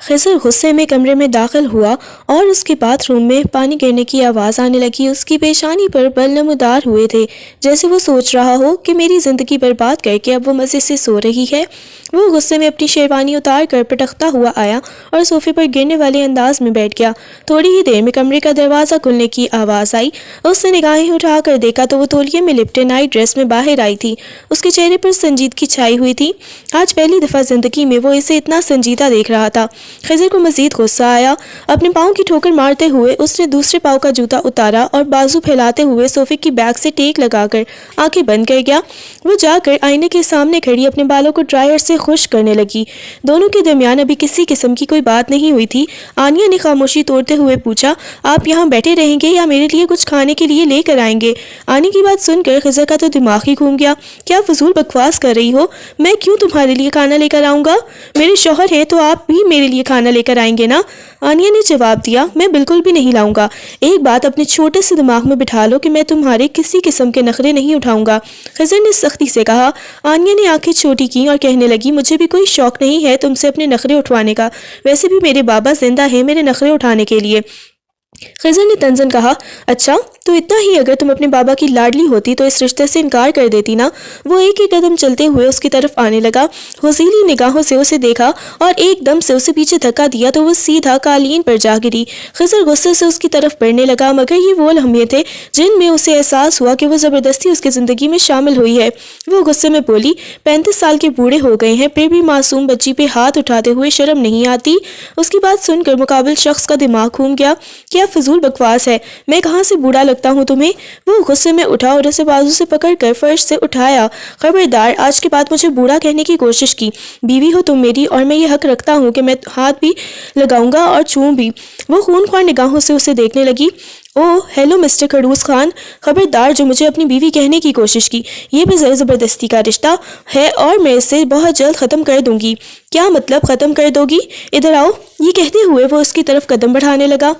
خضر غصے میں کمرے میں داخل ہوا اور اس کے باتھ روم میں پانی گرنے کی آواز آنے لگی۔ اس کی پیشانی پر بل نمودار ہوئے تھے، جیسے وہ سوچ رہا ہو کہ میری زندگی برباد کر کے اب وہ مزے سے سو رہی ہے۔ وہ غصے میں اپنی شیروانی اتار کر پٹکتا ہوا آیا اور صوفے پر گرنے والے انداز میں بیٹھ گیا۔ تھوڑی ہی دیر میں کمرے کا دروازہ کھلنے کی آواز آئی۔ اس نے نگاہیں اٹھا کر دیکھا تو وہ تولیے میں لپٹے نائٹ ڈریس میں باہر آئی تھی۔ اس کے چہرے پر سنجیدگی چھائی ہوئی تھی۔ آج پہلی دفعہ زندگی میں وہ اسے اتنا سنجیدہ دیکھ رہا تھا۔ خضر کو مزید غصہ آیا۔ اپنے پاؤں کی ٹھوکر مارتے ہوئے اس نے دوسرے پاؤں کا جوتا اتارا اور بازو پھیلاتے ہوئے صوفے کی بیک سے ٹیک لگا کر آنکھیں بند کر گیا۔ وہ جا کر آئینے کے سامنے کھڑی اپنے بالوں کو ڈرائر سے خشک کرنے لگی۔ دونوں کے درمیان ابھی کسی قسم کی کوئی بات نہیں ہوئی تھی۔ آنیہ نے خاموشی توڑتے ہوئے پوچھا، آپ یہاں بیٹھے رہیں گے یا میرے لیے کچھ کھانے کے لیے لے کر آئیں گے؟ آنی کی بات سن کر خضر کا تو دماغ ہی گھوم گیا۔ کیا فضول بکواس کر رہی ہو؟ میں کیوں تمہارے لیے کھانا لے کر آؤں گا؟ میرے شوہر ہیں تو آپ بھی میرے لیے کھانا لے کر آئیں گے نا؟ آنیہ نے جواب دیا، میں بالکل بھی نہیں لاؤں گا۔ ایک بات اپنے چھوٹے سے دماغ میں بٹھا لو کہ میں تمہارے کسی قسم کے نخرے نہیں اٹھاؤں گا۔ خضر نے سختی سے کہا۔ آنیہ نے آنکھیں چھوٹی کی اور کہنے لگی، مجھے بھی کوئی شوق نہیں ہے تم سے اپنے نخرے اٹھوانے کا، ویسے بھی میرے بابا زندہ ہیں میرے نخرے اٹھانے کے لیے۔ خضر نے طنزاً کہا، اچھا تو اتنا ہی اگر تم اپنے بابا کی لاڈلی ہوتی تو اس رشتے سے انکار کر دیتی نا؟ وہ ایک ایک قدم چلتے ہوئے اس کی طرف آنے لگا، غضیلی نگاہوں سے اسے دیکھا اور ایک دم سے اسے پیچھے دھکا دیا تو وہ سیدھا قالین پر جا گری۔ خضر غصے سے اس کی طرف بڑھنے لگا، مگر یہ وہ لمحے تھے جن میں اسے احساس ہوا کہ وہ زبردستی اس کی زندگی میں شامل ہوئی ہے۔ وہ غصے میں بولی، 35 سال کے بوڑھے ہو گئے ہیں پھر بھی معصوم بچی پہ ہاتھ اٹھاتے ہوئے شرم نہیں آتی؟ اس کی بات سن کر مقابل شخص کا دماغ گھوم گیا۔ کیا فضول بکواس ہے، میں کہاں سے بوڑھا لگتا ہوں تمہیں؟ وہ غصے میں اٹھا اور اسے بازو سے پکڑ کر فرش سے اٹھایا۔ خبردار، آج کے بعد مجھے بوڑھا کہنے کی کوشش کی۔ بیوی ہو تم میری اور میں یہ حق رکھتا ہوں کہ میں ہاتھ بھی لگاؤں گا اور چھوں بھی۔ وہ خونخوار نگاہوں سے اسے دیکھنے لگی۔ اوہ ہیلو مسٹر کھڑوس خان، خبردار جو مجھے اپنی بیوی کہنے کی کوشش کی۔ یہ بھی زبردستی کا رشتہ ہے اور میں اسے بہت جلد ختم کر دوں گی۔ کیا مطلب ختم کر دو گی؟ ادھر آؤ۔ یہ کہتے ہوئے وہ اس کی طرف قدم بڑھانے لگا۔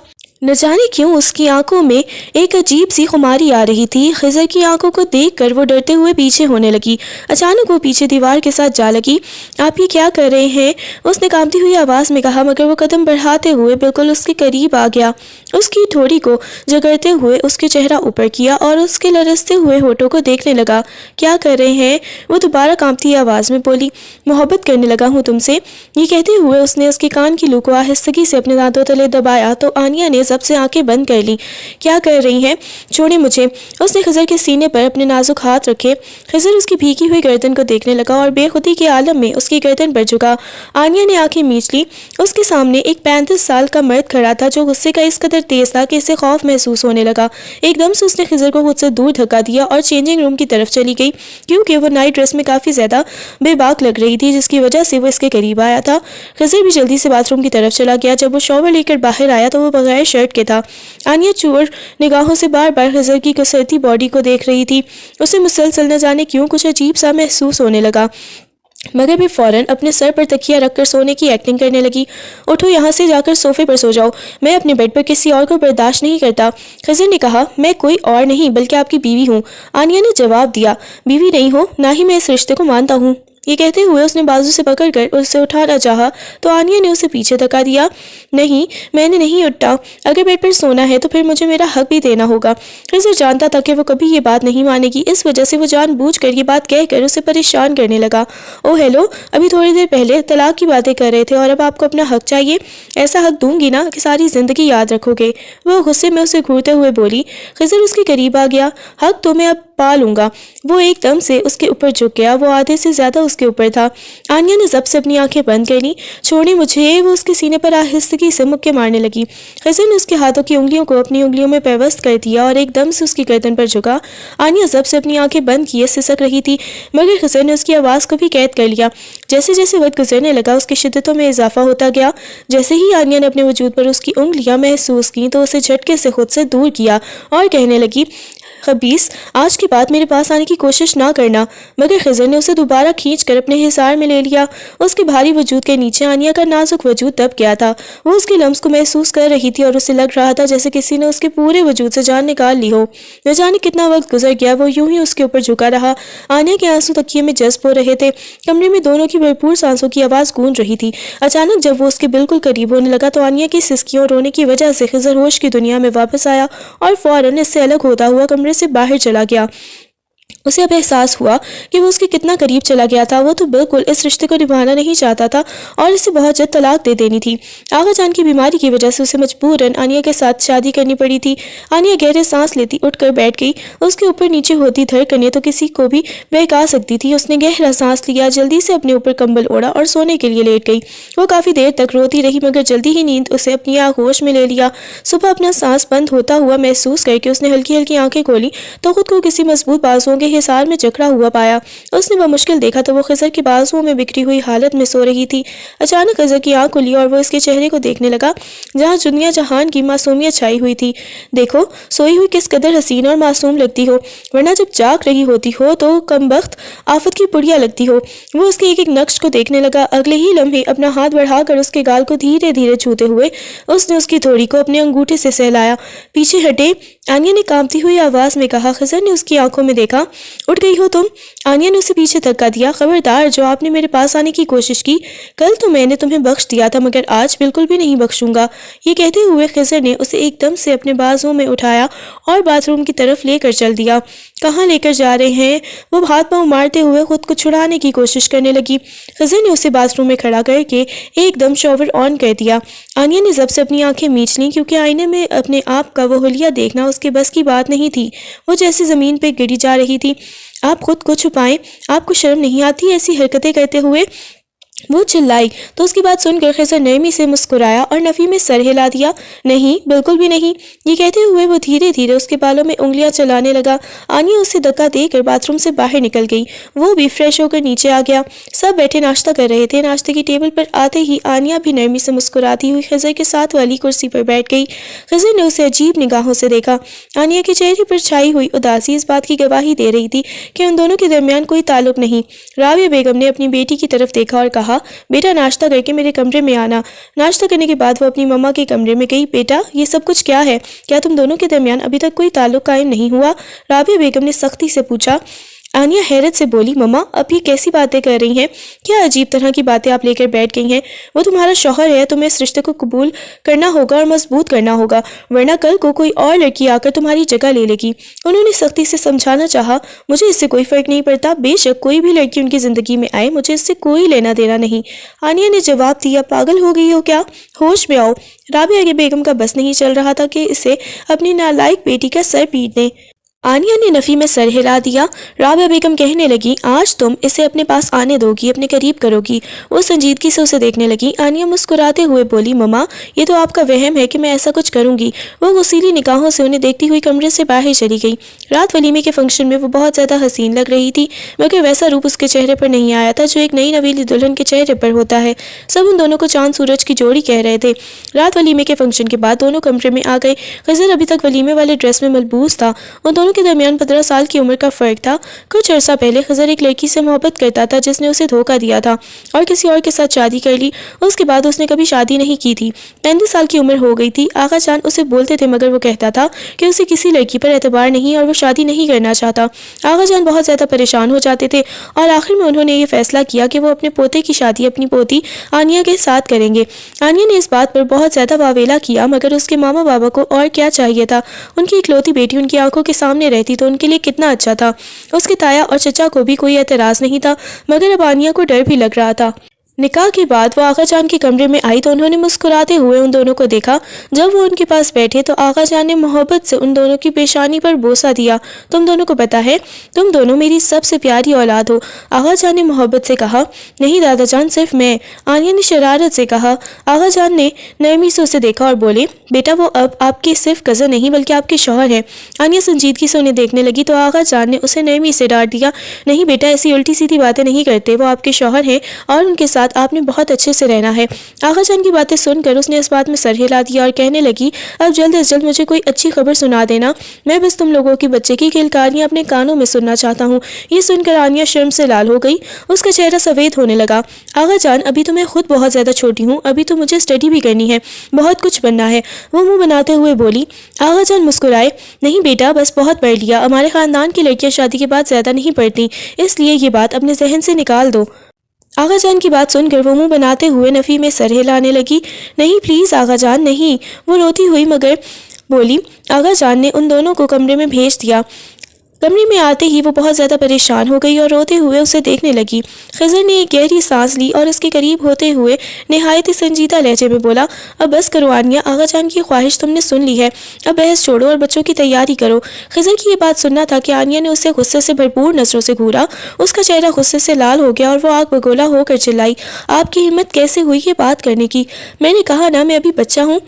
نہ جانے کیوں اس کی آنکھوں میں ایک عجیب سی خماری آ رہی تھی۔ خضر کی آنکھوں کو دیکھ کر وہ ڈرتے ہوئے پیچھے ہونے لگی۔ اچانک وہ پیچھے دیوار کے ساتھ جا لگی۔ آپ یہ کیا کر رہے ہیں؟ اس نے کانپتی ہوئی آواز میں کہا، مگر وہ قدم بڑھاتے ہوئے بالکل اس کے قریب آ گیا۔ اس کی ٹھوڑی کو جگڑتے ہوئے اس کے چہرہ اوپر کیا اور اس کے لرزتے ہوئے ہونٹوں کو دیکھنے لگا۔ کیا کر رہے ہیں؟ وہ دوبارہ کانپتی آواز میں بولی، محبت کرنے لگا ہوں تم سے۔ یہ کہتے ہوئے اس نے اس کے کان کی لو کو آہستگی سے اپنے دانتوں تلے دبایا تو آنیہ نے سب سے آنکھیں بند کر لی۔ کیا کر رہی ہیں؟ چھوڑیں مجھے۔ اس نے خضر کے سینے پر اپنے نازک ہاتھ رکھے۔ خضر اس کی بھیگی ہوئی گردن کو دیکھنے لگا اور بے خودی کے عالم میں اس کی گردن پر جھکا۔ آنیہ نے آنکھیں میچ لی۔ اس کے سامنے ایک 35 سال کا مرد کھڑا تھا جو غصے کا اس قدر تیز تھا کہ اسے خوف محسوس ہونے لگا۔ ایک دم سے اس نے خضر کو خود سے دور دھکا دیا اور چینجنگ روم کی طرف چلی گئی، کیونکہ وہ نائٹ ڈریس میں کافی زیادہ بے باک لگ رہی تھی، جس کی وجہ سے وہ اس کے قریب آیا تھا۔ خضر بھی جلدی سے باتھ روم کی طرف چلا گیا۔ جب وہ شاور لے کر باہر آیا تو وہ بغیر شرٹ کے تھا۔ آنیہ چور نگاہوں سے بار بار خضر کی کسرتی باڈی کو دیکھ رہی تھی۔ اسے مسلسل نہ جانے کیوں کچھ عجیب سا محسوس ہونے لگا، مگر پھر فوراً اپنے سر پر تکیہ رکھ کر سونے کی ایکٹنگ کرنے لگی۔ اٹھو، یہاں سے جا کر صوفے پر سو جاؤ، میں اپنے بیڈ پر کسی اور کو برداشت نہیں کرتا۔ خضر نے کہا، میں کوئی اور نہیں بلکہ آپ کی بیوی ہوں۔ آنیہ نے جواب دیا، بیوی نہیں ہو، نہ ہی میں اس رشتے کو مانتا ہوں۔ یہ کہتے ہوئے اس نے بازو سے پکڑ کر اسے اٹھانا چاہا تو آنیہ نے اسے پیچھے دھکا دیا۔ نہیں، میں نے نہیں اٹھا، اگر بیڈ پر سونا ہے تو پھر مجھے میرا حق بھی دینا ہوگا۔ خضر جانتا تھا کہ وہ کبھی یہ بات نہیں مانے گی، اس وجہ سے وہ جان بوجھ کر یہ بات کہہ کر اسے پریشان کرنے لگا۔ او ہیلو، ابھی تھوڑی دیر پہلے طلاق کی باتیں کر رہے تھے اور اب آپ کو اپنا حق چاہیے؟ ایسا حق دوں گی نا کہ ساری زندگی یاد رکھو گے۔ وہ غصے میں اسے گھورتے ہوئے بولی۔ خضر اس کے قریب آ گیا۔ حق تو میں اب پا لوں گا۔ وہ ایک دم سے اس کے اوپر جھک گیا، وہ آدھے سے زیادہ اس کے اوپر تھا۔ آنیہ نے ضبط سے اپنی آنکھیں بند کر لیں۔ چھوڑیں مجھے، وہ اس کے سینے پر آہستگی سے مکے مارنے لگی۔ خضر نے اس کے ہاتھوں کی انگلیوں کو اپنی انگلیوں میں پیوست کر دیا اور ایک دم سے اس کی گردن پر جھکا۔ آنیہ ضبط سے اپنی آنکھیں بند کیے سسک رہی تھی، مگر خضر نے اس کی آواز کو بھی قید کر لیا۔ جیسے جیسے وقت گزرنے لگا اس کی شدتوں میں اضافہ ہوتا گیا۔ جیسے ہی آنیہ نے اپنے وجود پر اس کی انگلیاں محسوس کیں تو اسے جھٹکے سے خود سے دور کیا اور کہنے لگی، خبیث، آج کے بعد میرے پاس آنے کی کوشش نہ کرنا۔ مگر خضر نے اسے دوبارہ کھینچ کھینچ کر اپنے حصار میں لے لیا۔ اس کے بھاری وجود کے نیچے آنیا کا نازک وجود دب گیا تھا۔ وہ اس کے لمس کو محسوس کر رہی تھی اور اسے لگ رہا تھا جیسے کسی نے اس کے پورے وجود سے جان نکال لی ہو۔ نہ جانے کتنا وقت گزر گیا، وہ یوں ہی اس کے اوپر جھکا رہا۔ آنیا کے آنسو تکیے میں جذب ہو رہے تھے۔ کمرے میں دونوں کی بھرپور سانسوں کی آواز گونج رہی تھی۔ اچانک جب وہ اس کے بالکل قریب ہونے لگا تو آنیا کی سسکیوں اور رونے کی وجہ سے خضر ہوش کی دنیا میں واپس آیا اور فوراً اس سے الگ ہوتا ہوا کمرے سے باہر چلا گیا۔ اسے اب احساس ہوا کہ وہ اس کے کتنا قریب چلا گیا تھا۔ وہ تو بالکل اس رشتے کو نبھانا نہیں چاہتا تھا اور اسے بہت جلد طلاق دے دینی تھی۔ آغا جان کی بیماری کی وجہ سے اسے مجبوراً آنیا کے ساتھ شادی کرنی پڑی تھی۔ آنیا گہرے سانس لیتی اٹھ کر بیٹھ گئی۔ اس کے اوپر نیچے ہوتی دھڑکنیں تو کسی کو بھی بہکا سکتی تھی۔ اس نے گہرا سانس لیا، جلدی سے اپنے اوپر کمبل اوڑھا اور سونے کے لیے لیٹ گئی۔ وہ کافی دیر تک روتی رہی مگر جلدی ہی نیند اسے اپنی آغوش میں لے لیا۔ صبح اپنا سانس بند ہوتا ہوا محسوس کر کے اس نے ہلکی ہلکی آنکھیں کھولی تو خود کو کسی مضبوط بازوؤں کے حصار میں جکڑا ہوا پایا۔ اس نے بمشکل دیکھا تو وہ خضر کے بازوؤں میں بکھری ہوئی حالت میں سو رہی تھی۔ اچانک خضر کی آنکھ کھلی اور وہ اس کے چہرے کو دیکھنے لگا جہاں دنیا جہان کی معصومیت چھائی ہوئی تھی۔ دیکھو سوئی ہوئی کس قدر حسین اور معصوم لگتی ہو، ورنہ جب جاگ رہی ہوتی ہو تو کمبخت آفت کی پڑیا لگتی ہو۔ وہ اس کے ایک ایک نقش کو دیکھنے لگا۔ اگلے ہی لمحے اپنا ہاتھ بڑھا کر اس کے گال کو دھیرے دھیرے چھوتے ہوئے اس نے اس کی تھوڑی کو اپنے انگوٹھے سے سہلایا۔ پیچھے ہٹے، آنیا نے کانپتی ہوئی آواز میں کہا۔ خضر نے اس کی آنکھوں میں دیکھا۔ اٹھ گئی ہو تم؟ آنیا نے اسے پیچھے دھکا دیا۔ خبردار جو آپ نے میرے پاس آنے کی کوشش کی، کل تو میں نے تمہیں بخش دیا تھا مگر آج بالکل بھی نہیں بخشوں گا۔ یہ کہتے ہوئے خضر نے اسے ایک دم سے اپنے بازوں میں اٹھایا اور باتھ روم کی طرف لے کر چل دیا۔ کہاں لے کر جا رہے ہیں؟ وہ ہاتھ پاؤں مارتے ہوئے خود کو چھڑانے کی کوشش کرنے لگی۔ خضر نے اسے باتھ روم میں کھڑا کر کے ایک دم شاور آن کر دیا۔ آنیا نے ضبط سے اپنی آنکھیں میچ لیں کیونکہ آئینے میں اپنے آپ کا وہ حلیہ دیکھنا اس کے بس کی بات نہیں تھی۔ وہ جیسے زمین پہ گری جا رہی تھی۔ آپ خود کو چھپائیں، آپ کو شرم نہیں آتی ایسی حرکتیں کرتے ہوئے؟ وہ چلائی تو اس کی بات سن کر خضر نرمی سے مسکرایا اور نفی میں سر ہلا دیا۔ نہیں، بالکل بھی نہیں۔ یہ کہتے ہوئے وہ دھیرے دھیرے اس کے بالوں میں انگلیاں چلانے لگا۔ آنیا اسے دھکا دے کر باتھ روم سے باہر نکل گئی۔ وہ بھی فریش ہو کر نیچے آ گیا۔ سب بیٹھے ناشتہ کر رہے تھے۔ ناشتے کی ٹیبل پر آتے ہی آنیا بھی نرمی سے مسکراتی ہوئی خضر کے ساتھ والی کرسی پر بیٹھ گئی۔ خضر نے اسے عجیب نگاہوں سے دیکھا۔ آنیا کے چہرے پر چھائی ہوئی اداسی اس بات کی گواہی دے رہی تھی کہ ان دونوں کے درمیان کوئی تعلق نہیں۔ رابعہ بیگم نے اپنی بیٹی کی طرف دیکھا اور کہا، بیٹا ناشتہ کر کے میرے کمرے میں آنا۔ ناشتہ کرنے کے بعد وہ اپنی ماما کے کمرے میں گئی۔ بیٹا یہ سب کچھ کیا ہے؟ کیا تم دونوں کے درمیان ابھی تک کوئی تعلق قائم نہیں ہوا؟ رابعہ بیگم نے سختی سے پوچھا۔ آنیا حیرت سے بولی، مما اب یہ کیسی باتیں کر رہی ہیں؟ کیا عجیب طرح کی باتیں آپ لے کر بیٹھ گئی ہیں؟ وہ تمہارا شوہر ہے، تمہیں اس رشتے کو قبول کرنا ہوگا اور مضبوط کرنا ہوگا، ورنہ کل کو کوئی اور لڑکی آ کر تمہاری جگہ لے لے گی۔ انہوں نے سختی سے سمجھانا چاہا۔ مجھے اس سے کوئی فرق نہیں پڑتا، بے شک کوئی بھی لڑکی ان کی زندگی میں آئے، مجھے اس سے کوئی لینا دینا نہیں۔ آنیا نے جواب دیا، پاگل ہو گئی ہو کیا؟ ہوش میں آؤ۔ رابعہ بیگم کا بس نہیں چل رہا تھا کہ اسے اپنی نالائق بیٹی کا سر پیٹ دیں۔ آنیا نے نفی میں سر ہلا دیا۔ رابعہ بیگم کہنے لگی، آج تم اسے اپنے پاس آنے دو گی، اپنے قریب کرو گی۔ وہ سنجیدگی سے اسے دیکھنے لگی۔ آنیا مسکراتے ہوئے بولی، مما یہ تو آپ کا وہم ہے کہ میں ایسا کچھ کروں گی۔ وہ غصیلی نگاہوں سے انہیں دیکھتی ہوئی کمرے سے باہر چلی گئی۔ رات ولیمے کے فنکشن میں وہ بہت زیادہ حسین لگ رہی تھی مگر ویسا روپ اس کے چہرے پر نہیں آیا تھا جو ایک نئی نویلی دلہن کے چہرے پر ہوتا ہے۔ سب ان دونوں کو چاند سورج کی جوڑی کہہ رہے تھے۔ رات ولیمے کے فنکشن کے بعد دونوں کمرے میں آ گئے۔ خضر ابھی تک ولیمے والے ڈریس میں ملبوس تھا۔ ان دونوں کے درمیان 15 سال کی عمر کا فرق تھا۔ کچھ عرصہ پہلے خضر ایک لڑکی سے محبت کرتا تھا جس نے اسے دھوکہ دیا تھا اور کسی اور کے ساتھ شادی کر لی۔ اس کے بعد اس نے کبھی شادی نہیں کی تھی۔ 35 سال کی عمر ہو گئی تھی۔ آغا جان اسے بولتے تھے مگر وہ کہتا تھا کہ اسے کسی لڑکی پر اعتبار نہیں اور وہ شادی نہیں کرنا چاہتا۔ آغا جان بہت زیادہ پریشان ہو جاتے تھے اور آخر میں انہوں نے یہ فیصلہ کیا کہ وہ اپنے پوتے کی شادی اپنی پوتی آنیا کے ساتھ کریں گے۔ آنیا نے اس بات پر بہت زیادہ واویلا کیا مگر اس کے ماما بابا کو اور کیا چاہیے تھا؟ ان کی اکلوتی بیٹی ان کی آنکھوں کے سامنے رہتی تو ان کے لیے کتنا اچھا تھا۔ اس کے تایا اور چچا کو بھی کوئی اعتراض نہیں تھا مگر اب آنیا کو ڈر بھی لگ رہا تھا۔ نکاح کے بعد وہ آغا جان کے کمرے میں آئی تو انہوں نے مسکراتے ہوئے ان دونوں کو دیکھا۔ جب وہ ان کے پاس بیٹھے تو آغا جان نے محبت سے ان دونوں کی پیشانی پر بوسہ دیا۔ تم دونوں کو پتہ ہے تم دونوں میری سب سے پیاری اولاد ہو، آغا جان نے محبت سے کہا۔ نہیں دادا جان، صرف میں، آنیا نے شرارت سے کہا۔ آغا جان نے نرمی سے اسے دیکھا اور بولے، بیٹا وہ اب آپ کے صرف کزن نہیں بلکہ آپ کے شوہر ہیں۔ آنیا سنجیدگی سے انہیں دیکھنے لگی تو آغا جان نے اسے نرمی سے ڈانٹ دیا۔ نہیں بیٹا، ایسی الٹی سیدھی باتیں نہیں کرتے، وہ آپ کے شوہر ہیں اور ان کے ساتھ ساتھ آپ نے بہت اچھے سے رہنا ہے۔ آغا جان کی باتیں سن کر اس نے اس بات میں سر ہلا دیا اور کہنے لگی اب جلد از جلد مجھے کوئی اچھی خبر سنا دینا، میں بس تم لوگوں کی بچے کی کلکاریاں اپنے کانوں میں سننا چاہتا ہوں۔ یہ سن کر آنیہ شرم سے لال ہو گئی، اس کا چہرہ سفید ہونے لگا۔ آغا جان ابھی تو میں خود بہت زیادہ چھوٹی ہوں، ابھی تو مجھے اسٹڈی بھی کرنی ہے، بہت کچھ بننا ہے، وہ منہ بناتے ہوئے بولی۔ آغا جان مسکرائے، نہیں بیٹا بس بہت پڑھ لیا، ہمارے خاندان کی لڑکیاں شادی کے بعد زیادہ نہیں پڑھتی، اس لیے یہ بات اپنے ذہن سے نکال دو۔ آغا جان کی بات سن کر وہ منہ بناتے ہوئے نفی میں سر ہلانے لگی۔ نہیں پلیز آغا جان نہیں، وہ روتی ہوئی مگر بولی۔ آغا جان نے ان دونوں کو کمرے میں بھیج دیا۔ کمرے میں آتے ہی وہ بہت زیادہ پریشان ہو گئی اور روتے ہوئے اسے دیکھنے لگی۔ خضر نے ایک گہری سانس لی اور اس کے قریب ہوتے ہوئے نہایت ہی سنجیدہ لہجے میں بولا اب بس کرو آنیہ، آغا جان کی خواہش تم نے سن لی ہے، اب بحث چھوڑو اور بچوں کی تیاری کرو۔ خضر کی یہ بات سننا تھا کہ آنیہ نے اسے غصے سے بھرپور نظروں سے گھورا، اس کا چہرہ غصے سے لال ہو گیا اور وہ آگ بگولا ہو کر چلائی، آپ کی ہمت کیسے ہوئی یہ بات کرنے کی؟ میں نے کہا نا میں ابھی بچہ ہوں،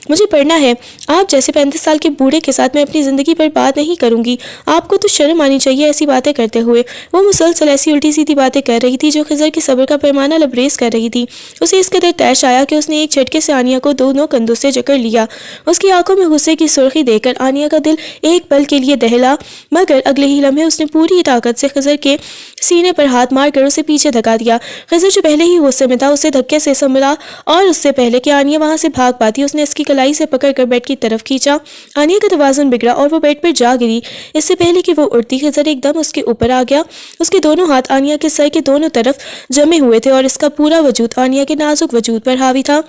مجھے پڑھنا ہے، آپ جیسے 35 سال کے بوڑھے کے ساتھ میں اپنی زندگی پر بات نہیں کروں گی، آپ کو تو شرم آنی چاہیے ایسی باتیں کرتے ہوئے۔ وہ مسلسل ایسی الٹی سیدھی باتیں کر رہی تھی جو خضر کے صبر کا پیمانہ لبریز کر رہی تھی۔ اسے اس قدر طیش آیا کہ اس نے ایک جھٹکے سے آنیہ کو دونوں کندھوں سے جکڑ لیا۔ اس کی آنکھوں میں غصے کی سرخی دیکھ کر آنیہ کا دل ایک پل کے لیے دہلا، مگر اگلے ہی لمحے اس نے پوری طاقت سے خضر کے سینے پر ہاتھ مار کر اسے پیچھے دھکا دیا۔ خضر جو پہلے ہی غصے میں تھا اسے دھکے سے سنبھلا اور اس سے پہلے کہ آنیہ وہاں سے بھاگ پاتی اس نے اس کی کلائی سے پکڑ کر بیڈ کی طرف کھینچا۔ آنیہ کا توازن بگڑا اور وہ بیڈ پر جا گری۔ اس سے پہلے کہ وہ اٹھتی خضر ایک دم اس کے اوپر آ گیا۔ اس کے دونوں ہاتھ آنیہ کے سر کے دونوں طرف جمے ہوئے تھے اور اس کا پورا وجود آنیہ کے نازک وجود پر حاوی تھا۔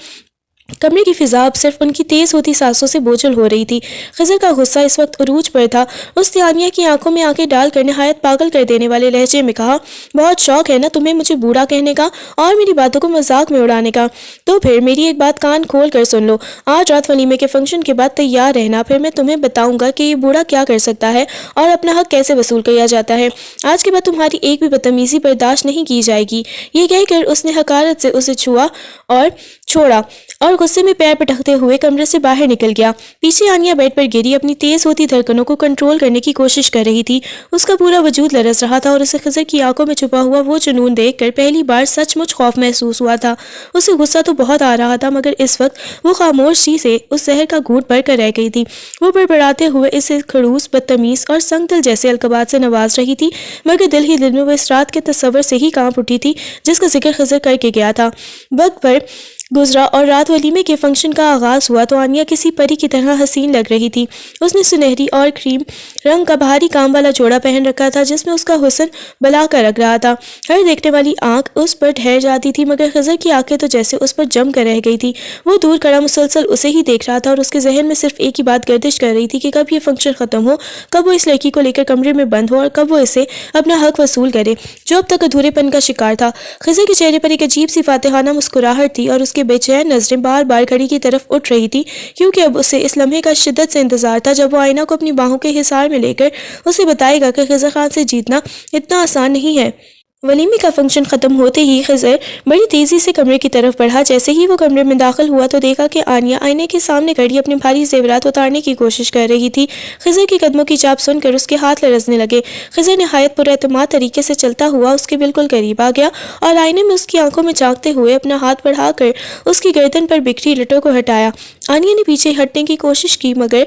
کمرے کی فضا اب صرف ان کی تیز ہوتی سانسوں سے بوجھل ہو رہی تھی۔ خضر کا غصہ اس وقت عروج پر تھا۔ اس نے آنیہ کی آنکھوں میں آنکھیں ڈال کر نہایت پاگل کر دینے والے لہجے میں کہا بہت شوق ہے نا تمہیں مجھے بوڑھا کہنے کا اور میری باتوں کو مذاق میں اڑانے کا، تو پھر میری ایک بات کان کھول کر سن لو، آج رات ولیمے کے فنکشن کے بعد تیار رہنا، پھر میں تمہیں بتاؤں گا کہ یہ بوڑھا کیا کر سکتا ہے اور اپنا حق کیسے وصول کیا جاتا ہے۔ آج کے بعد تمہاری ایک بھی بدتمیزی برداشت نہیں کی جائے گی۔ یہ کہہ کر اس نے حقارت سے اسے چھوا اور چھوڑا اور غصے میں پیر پٹکتے ہوئے کمرے سے باہر نکل گیا۔ پیچھے آنیہ بیڈ پر گری اپنی تیز ہوتی دھڑکنوں کو کنٹرول کرنے کی کوشش کر رہی تھی۔ اس کا پورا وجود لرز رہا تھا اور اسے خضر کی آنکھوں میں چھپا ہوا وہ جنون دیکھ کر پہلی بار سچ مچ خوف محسوس ہوا تھا۔ اسے غصہ تو بہت آ رہا تھا مگر اس وقت وہ خاموشی سے اس زہر کا گھونٹ بھر کر رہ گئی تھی۔ وہ بڑبڑاتے ہوئے اسے خڑوس، بدتمیز اور سنگ دل جیسے القابات سے نواز رہی تھی، مگر دل ہی دل میں وہ اس رات کے تصور سے ہی کانپ اٹھی تھی جس کا ذکر خضر کر کے گیا تھا۔ وقت پر گزرا اور رات ولیمے کے فنکشن کا آغاز ہوا تو آنیہ کسی پری کی طرح حسین لگ رہی تھی۔ اس نے سنہری اور کریم رنگ کا بھاری کام والا جوڑا پہن رکھا تھا جس میں اس کا حسن بلا کر رکھ رہا تھا۔ ہر دیکھنے والی آنکھ اس پر ٹھہر جاتی تھی مگر خضر کی آنکھیں تو جیسے اس پر جم کر رہ گئی تھی۔ وہ دور کھڑا مسلسل اسے ہی دیکھ رہا تھا اور اس کے ذہن میں صرف ایک ہی بات گردش کر رہی تھی کہ کب یہ فنکشن ختم ہو، کب وہ اس لڑکی کو لے کر کمرے میں بند ہو اور کب وہ اسے اپنا حق وصول کرے جو اب تک ادھورے پن کا شکار تھا۔ خضر کے چہرے پر ایک عجیب سی فاتحانہ مسکراہٹ تھی اور اس کے بے چین نظریں بار بار گھڑی کی طرف اٹھ رہی تھی کیونکہ اب اسے اس لمحے کا شدت سے انتظار تھا جب وہ آئینہ کو اپنی باہوں کے حصار میں لے کر اسے بتائے گا کہ خضر خان سے جیتنا اتنا آسان نہیں ہے۔ ولیمے کا فنکشن ختم ہوتے ہی خضر بڑی تیزی سے کمرے کی طرف بڑھا۔ جیسے ہی وہ کمرے میں داخل ہوا تو دیکھا کہ آنیہ آئینے کے سامنے کھڑی اپنے بھاری زیورات اتارنے کی کوشش کر رہی تھی۔ خضر کے قدموں کی چاپ سن کر اس کے ہاتھ لرزنے لگے۔ خضر نہایت پر اعتماد طریقے سے چلتا ہوا اس کے بالکل قریب آ گیا اور آئینے میں اس کی آنکھوں میں جھانکتے ہوئے اپنا ہاتھ بڑھا کر اس کی گردن پر بکھری لٹوں کو ہٹایا۔ آنیہ نے پیچھے ہٹنے کی کوشش کی مگر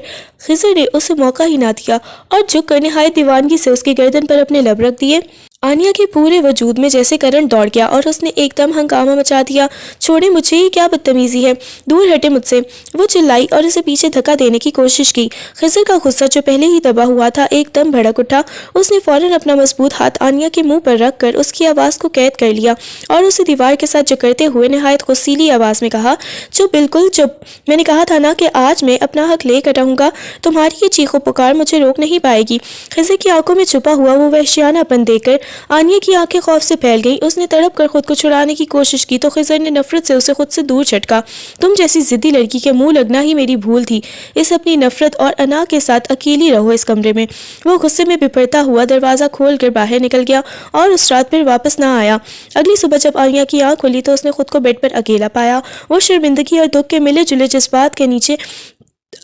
خضر نے اسے موقع ہی نہ دیا اور جھک کر نہایت دیوانگی سے اس کی گردن پر اپنے لب رکھ دیے۔ آنیہ کے پورے وجود میں جیسے کرنٹ دوڑ گیا اور اس نے ایک دم ہنگامہ مچا دیا۔ چھوڑے مجھے، یہ کیا بدتمیزی ہے، دور ہٹے مجھ سے، وہ چلائی اور اسے پیچھے دھکا دینے کی کوشش کی۔ خضر کا غصہ جو پہلے ہی دبا ہوا تھا ایک دم بھڑک اٹھا۔ اس نے فوراً اپنا مضبوط ہاتھ آنیہ کے منہ پر رکھ کر اس کی آواز کو قید کر لیا اور اسے دیوار کے ساتھ جکڑتے ہوئے نہایت غصیلی آواز میں کہا چپ، بالکل چپ، میں نے کہا تھا نا کہ آج میں اپنا حق لے کر رہوں گا، تمہاری یہ چیخ و پکار مجھے روک نہیں پائے گی۔ خضر کی آنکھوں میں چھپا ہوا وہ وحشیانہ پن دیکھ کر آنیہ کی آنکھیں خوف سے پھیل گئیں۔ اس نے تڑپ کر خود کو چھڑانے کی کوشش کی تو خضر نے نفرت سے اسے خود سے دور جھٹکا۔ تم جیسی ضدی لڑکی کے منہ لگنا ہی میری بھول تھی، اس اپنی نفرت اور انا کے ساتھ اکیلی رہو اس کمرے میں۔ وہ غصے میں بپھرتا ہوا دروازہ کھول کر باہر نکل گیا اور اس رات پھر واپس نہ آیا۔ اگلی صبح جب آنیہ کی آنکھ کھلی تو اس نے خود کو بیڈ پر اکیلا پایا۔ وہ شرمندگی اور دکھ کے ملے جلے جذبات کے نیچے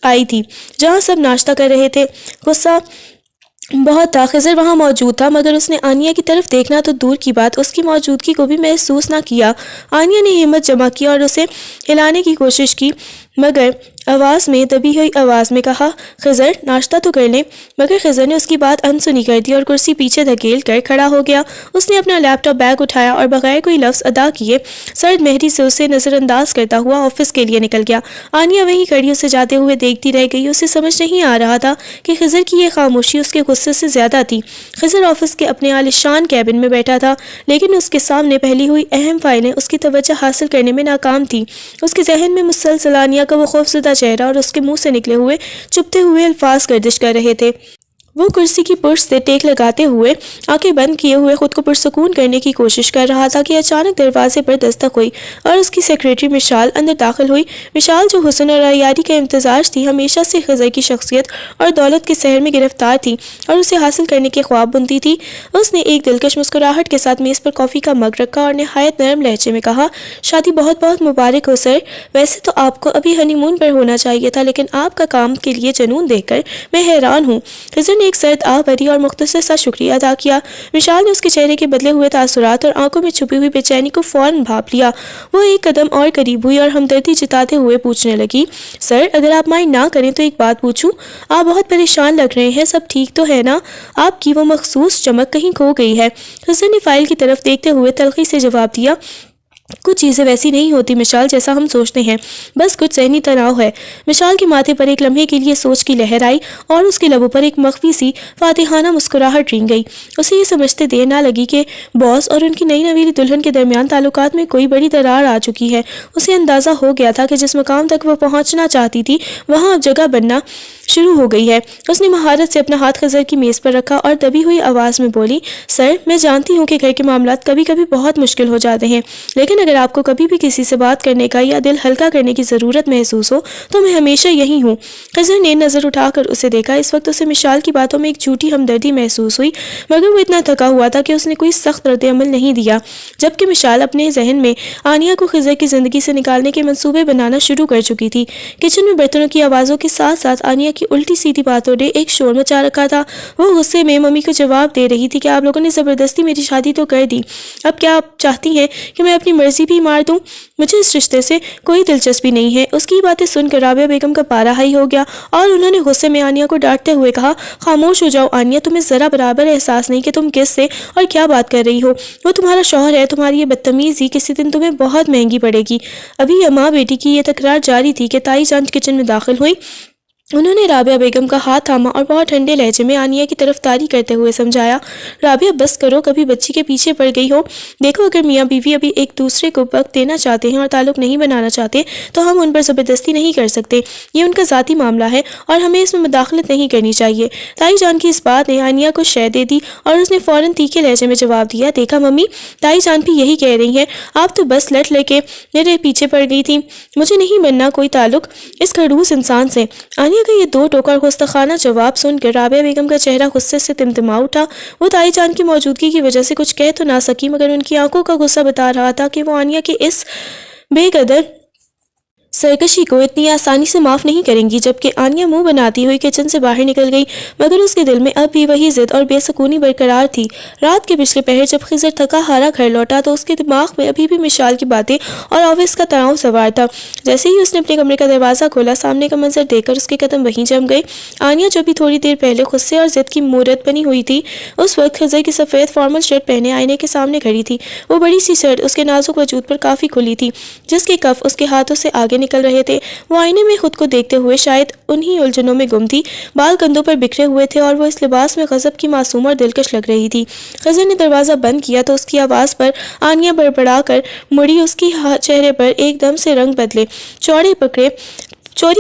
آئی تھی۔ جہاں سب ناشتہ کر رہے تھے، غصہ بہت تھا۔ خضر وہاں موجود تھا مگر اس نے آنیہ کی طرف دیکھنا تو دور کی بات اس کی موجودگی کو بھی محسوس نہ کیا۔ آنیہ نے ہمت جمع کی اور اسے ہلانے کی کوشش کی مگر آواز میں دبی ہوئی آواز میں کہا، خضر ناشتہ تو کر لیں۔ مگر خضر نے اس کی بات انسنی کر دی اور کرسی پیچھے دھکیل کر کھڑا ہو گیا۔ اس نے اپنا لیپ ٹاپ بیگ اٹھایا اور بغیر کوئی لفظ ادا کیے سرد مہری سے اسے نظر انداز کرتا ہوا آفس کے لیے نکل گیا۔ آنیہ وہیں کھڑی اسے جاتے ہوئے دیکھتی رہ گئی۔ اسے سمجھ نہیں آ رہا تھا کہ خضر کی یہ خاموشی اس کے غصے سے زیادہ تھی۔ خضر آفس کے اپنے عالیشان کیبن میں بیٹھا تھا لیکن اس کے سامنے پھیلی ہوئی اہم فائلیں اس کی توجہ حاصل کرنے میں ناکام تھیں۔ اس کے ذہن میں مسلسل آنیہ کا وہ خوفزدہ چہرہ اور اس کے منہ سے نکلے ہوئے چبھتے ہوئے الفاظ گردش کر رہے تھے۔ وہ کرسی کی پشت سے ٹیک لگاتے ہوئے آنکھیں بند کیے ہوئے خود کو پرسکون کرنے کی کوشش کر رہا تھا کہ اچانک دروازے پر دستک ہوئی اور اس کی سیکریٹری مشال اندر داخل ہوئی۔ مشال جو حسن اور عیاری کا امتزاج تھی، ہمیشہ سے خضر کی شخصیت اور دولت کے سحر میں گرفتار تھی اور اسے حاصل کرنے کے خواب بنتی تھی۔ اس نے ایک دلکش مسکراہٹ کے ساتھ میز پر کافی کا مگ رکھا اور نہایت نرم لہجے میں کہا، شادی بہت بہت مبارک ہو سر۔ ویسے تو آپ کو ابھی ہنی مون پر ہونا چاہیے تھا لیکن آپ کا کام کے لیے جنون دیکھ کر میں حیران ہوں۔ خضر نے ایک سرد آہ بھری اور مختصر سا شکریہ ادا کیا۔ مشال نے اس کے چہرے کے بدلے ہوئے تاثرات اور آنکھوں میں چھپی ہوئی بے چینی کو فوراً بھاپ لیا۔ وہ ایک قدم اور قریب ہوئی اور ہمدردی جتاتے ہوئے پوچھنے لگی، سر اگر آپ مائنڈ نہ کریں تو ایک بات پوچھوں؟ آپ بہت پریشان لگ رہے ہیں، سب ٹھیک تو ہے نا؟ آپ کی وہ مخصوص چمک کہیں کھو گئی ہے۔ خضر نے فائل کی طرف دیکھتے ہوئے تلخی سے جواب دیا، کچھ چیزیں ویسی نہیں ہوتی مشال جیسا ہم سوچتے ہیں، بس کچھ ذہنی تناؤ ہے۔ مشال کے ماتھے پر ایک لمحے کے لیے سوچ کی لہر آئی اور اس کے لبوں پر ایک مخفی سی فاتحانہ مسکراہٹ رینگ گئی۔ اسے یہ سمجھتے دیر نہ لگی کہ باس اور ان کی نئی نویلی دلہن کے درمیان تعلقات میں کوئی بڑی درار آ چکی ہے۔ اسے اندازہ ہو گیا تھا کہ جس مقام تک وہ پہنچنا چاہتی تھی وہاں اب جگہ بننا شروع ہو گئی ہے۔ اس نے مہارت سے اپنا ہاتھ خضر کی میز پر رکھا اور دبی ہوئی آواز میں بولی، سر میں جانتی ہوں کہ گھر کے معاملات کبھی کبھی بہت مشکل ہو جاتے ہیں لیکن اگر آپ کو کبھی بھی کسی سے بات کرنے کا یا دل ہلکا کرنے کی ضرورت محسوس ہو تو میں ہمیشہ یہی ہوں۔ خضر نے نظر اٹھا کر اسے دیکھا۔ اس وقت اسے مشال کی باتوں میں ایک جھوٹی ہمدردی محسوس ہوئی مگر وہ اتنا تھکا ہوا تھا کہ اس نے کوئی سخت رد عمل نہیں دیا، جبکہ مشال اپنے ذہن میں آنیہ کو خضر کی زندگی سے نکالنے کے منصوبے بنانا شروع کر چکی تھی۔ کچن میں برتنوں کی آوازوں کے ساتھ ساتھ آنیہ کی الٹی سیدھی باتوں نے ایک شور مچا رکھا تھا۔ وہ غصے میں ممی کو جواب دے رہی تھی کہ آپ لوگوں نے زبردستی میری شادی تو کر دی، اب کیا آپ چاہتی ہیں کہ میں اپنی مرضی بھی مار دوں؟ مجھے اس رشتے سے کوئی دلچسپی نہیں ہے۔ اس کی باتیں سن کر رابعہ بیگم کا پارا ہائی ہو گیا اور انہوں نے غصے میں آنیہ کو ڈانٹتے ہوئے کہا، خاموش ہو جاؤ آنیہ، تمہیں ذرا برابر احساس نہیں کہ تم کس سے اور کیا بات کر رہی ہو؟ وہ تمہارا شوہر ہے، تمہاری یہ بدتمیزی کسی دن تمہیں بہت مہنگی پڑے گی۔ ابھی ماں بیٹی کی یہ تکرار جاری تھی کہ تائی جان کچن میں داخل ہوئی۔ انہوں نے رابعہ بیگم کا ہاتھ تھاما اور بہت ٹھنڈے لہجے میں آنیہ کی طرف طاری کرتے ہوئے سمجھایا، رابعہ بس کرو، کبھی بچی کے پیچھے پڑ گئی ہو۔ دیکھو اگر میاں بیوی ابھی ایک دوسرے کو وقت دینا چاہتے ہیں اور تعلق نہیں بنانا چاہتے تو ہم ان پر زبردستی نہیں کر سکتے، یہ ان کا ذاتی معاملہ ہے اور ہمیں اس میں مداخلت نہیں کرنی چاہیے۔ تائی جان کی اس بات نے آنیہ کو شے دے دی اور اس نے فوراً تیکھے لہجے میں جواب دیا، دیکھا ممی، تائی جان بھی یہی کہہ رہی ہیں، آپ تو بس لٹ لے کے میرے پیچھے پڑ گئی تھی، مجھے نہیں بننا کوئی تعلق اس خڑوس انسان سے۔ آنیہ کا یہ دو ٹوکر گستاخانہ جواب سن کر رابعہ بیگم کا چہرہ غصے سے تمتما اٹھا۔ وہ تائی جان کی موجودگی کی وجہ سے کچھ کہہ تو نہ سکی مگر ان کی آنکھوں کا غصہ بتا رہا تھا کہ وہ آنیہ کے اس بے قدر سرکشی کو اتنی آسانی سے معاف نہیں کریں گی۔ جبکہ آنیہ منہ بناتی ہوئی کچن سے باہر نکل گئی مگر اس کے دل میں اب بھی وہی ضد اور بے سکونی برقرار تھی۔ رات کے پچھلے پہر جب خضر تھکا ہارا گھر لوٹا تو اس کے دماغ میں ابھی بھی مشال کی باتیں اور آفس کا تناؤ سوار تھا۔ جیسے ہی اس نے اپنے کمرے کا دروازہ کھولا سامنے کا منظر دیکھ کر اس کے قدم وہیں جم گئے۔ آنیہ جو بھی تھوڑی دیر پہلے غصے اور ضد کی مورت بنی ہوئی تھی اس وقت خضر کی سفید فارمل شرٹ پہنے آئینے کے سامنے کھڑی تھی۔ وہ بڑی سی شرٹ اس کے نازک وجود پر کافی کھلی تھی جس کے کف اس کے ہاتھوں سے آگے نکل رہے تھے۔ وہ آئینے میں خود کو دیکھتے ہوئے شاید انہی الجھنوں میں گم تھی، بال کندھوں پر بکھرے ہوئے تھے اور وہ اس لباس میں غضب کی معصوم اور دلکش لگ رہی تھی۔ خضر نے دروازہ بند کیا تو اس کی آواز پر آنیہ بڑبڑا کر مڑی۔ اس کی چہرے پر ایک دم سے رنگ بدلے، چوری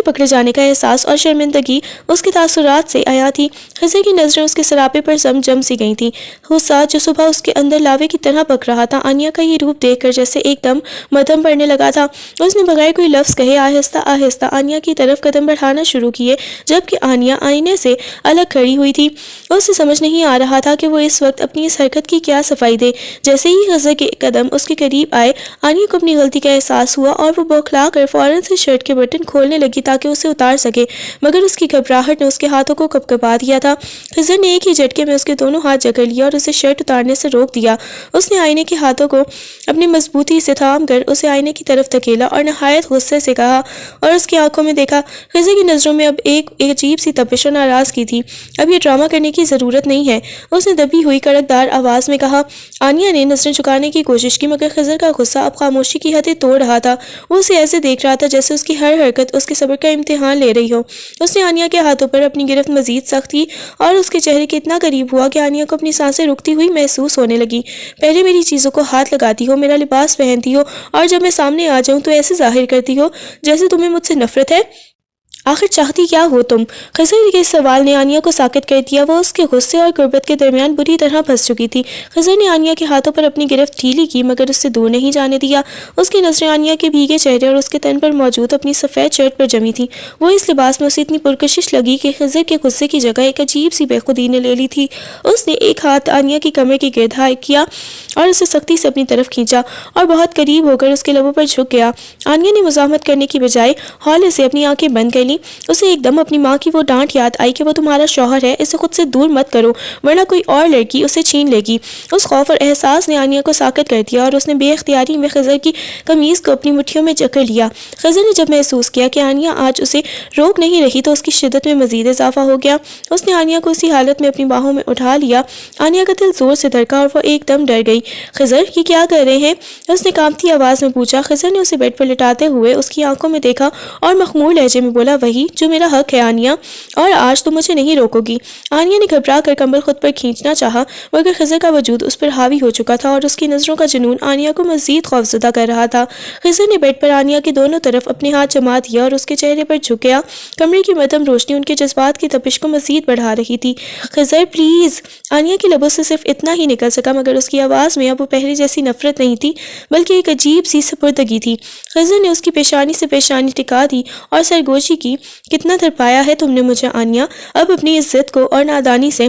پکڑے جانے کا احساس اور شرمندگی اس کے تاثرات سے آیا تھی۔ خضر کی نظریں اس کے سراپے پر جم سی گئی تھیں۔ غصہ جو صبح اس کے اندر لاوے کی طرح پک رہا تھا آنیہ کا یہ روپ دیکھ کر جیسے ایک دم مدھم پڑنے لگا تھا۔ اس نے بغیر کوئی لفظ کہے آہستہ آہستہ آنیہ کی طرف قدم بڑھانا شروع کیے جبکہ آنیہ آئینے سے الگ کھڑی ہوئی تھی۔ اسے سمجھ نہیں آ رہا تھا کہ وہ اس وقت اپنی اس حرکت کی کیا صفائی دے۔ جیسے ہی خضر کے قدم اس کے قریب آئے آنیہ کو اپنی غلطی کا احساس ہوا اور وہ بوکھلا کر فوراً سے شرٹ کے بٹن کھولنے لگی تاکہ اسے اتار سکے، مگر اس کی گھبراہٹ نے اس کے ہاتھوں کو کپکپا دیا تھا۔ خضر نے ایک ہی جھٹکے میں اس کے دونوں ہاتھ جکڑ لیا اور اسے شرٹ اتارنے سے روک دیا۔ اس نے آئینے کے ہاتھوں کو اپنی مضبوطی سے تھام کر اسے آئینے کی طرف دھکیلا اور نہایت غصے سے کہا اور اس کی آنکھوں میں دیکھا۔ خضر کی نظروں میں اب ایک عجیب سی تپش اور ناراضگی تھی۔ اب یہ ڈرامہ کرنے کی ضرورت نہیں ہے، اس نے دبی ہوئی کڑکدار آواز میں کہا۔ آنیہ نے نظریں جھکانے کی کوشش کی، مگر خضر کا غصہ اب خاموشی کی حدیں توڑ رہا تھا۔ وہ اسے ایسے دیکھ رہا تھا جیسے اس کی ہر حرکت اس کے صبر کا امتحان لے رہی ہو۔ اس نے آنیہ کے ہاتھوں پر اپنی گرفت مزید سخت کی اور اس کے چہرے کے اتنا قریب ہوا کہ آنیہ کو اپنی سانسیں رکتی ہوئی محسوس ہونے لگی۔ پہلے میری چیزوں کو ہاتھ لگاتی ہو، میرا لباس پہنتی ہو، اور جب میں سامنے آ جاؤں تو ایسے ظاہر کرتی ہو جیسے تمہیں مجھ سے نفرت ہے۔ آخر چاہتی کیا ہو تم؟ خضر کے اس سوال نے آنیہ کو ساکت کر دیا۔ وہ اس کے غصے اور غربت کے درمیان بری طرح پھنس چکی تھی۔ خضر نے آنیہ کے ہاتھوں پر اپنی گرفت ڈھیلی کی، مگر اس سے دور نہیں جانے دیا۔ اس کی نظریں آنیہ کے بھیگے چہرے اور اس کے تن پر موجود اپنی سفید شرٹ پر جمی تھی۔ وہ اس لباس میں اسے اتنی پرکشش لگی کہ خضر کے غصے کی جگہ ایک عجیب سی بے خودی نے لے لی تھی۔ اس نے ایک ہاتھ آنیہ کی کمر کے گرد کیا اور اسے سختی سے اپنی طرف کھینچا اور بہت قریب ہو کر اس کے لبوں پر جھک گیا۔ آنیہ نے مزاحمت کرنے کی بجائے ہولے سے اپنی آنکھیں بند کر لیں۔ اسے ایک دم اپنی ماں کی وہ ڈانٹ یاد آئی کہ وہ تمہارا شوہر ہے، اسے خود سے دور مت کرو ورنہ کوئی اور لڑکی اسے چھین لے گی۔ اس خوف اور احساس نے آنیہ کو ساکت کر دیا اور اس نے بے اختیاری میں خضر کی قمیض کو اپنی مٹھیوں میں جکڑ لیا۔ خضر نے جب محسوس کیا کہ آنیہ آج اسے روک نہیں رہی تو اس کی شدت میں مزید اضافہ ہو گیا۔ اس نے آنیہ کو اسی حالت میں اپنی باہوں میں اٹھا لیا۔ آنیہ کا دل زور سے دھڑکا اور وہ ایک دم ڈر گئی۔ خضر، یہ کیا کر رہے ہیں؟ اس نے کانپتی آواز میں پوچھا۔ خضر نے اسے بیڈ پر لٹاتے ہوئے اس کی آنکھوں میں دیکھا اور مخمور لہجے میں بولا، وہی جو میرا حق ہے آنیہ، اور آج تم مجھے نہیں روکو گی۔ آنیہ نے گھبرا کر کمبل خود پر کھینچنا چاہا، مگر خضر کا وجود اس پر حاوی ہو چکا تھا اور اس کی نظروں کا جنون آنیہ کو مزید خوفزدہ کر رہا تھا۔ خضر نے بیڈ پر آنیہ کے دونوں طرف اپنے ہاتھ جما دیا اور اس کے چہرے پر جھک گیا۔ کمرے کی مدھم روشنی ان کے جذبات کی تپش کو مزید بڑھا رہی تھی۔ خضر پلیز، آنیہ کے لبوں سے صرف اتنا ہی نکل سکا، مگر اس کی آواز میں اب وہ پہلے جیسی نفرت نہیں تھی بلکہ ایک عجیب سی سپردگی تھی۔ خضر نے اس کی پیشانی سے پیشانی ٹکا دی اور سرگوشی کی، کتنا تڑپایا ہے تم نے مجھے آنیہ، اب اپنی عزت کو اور نادانی سے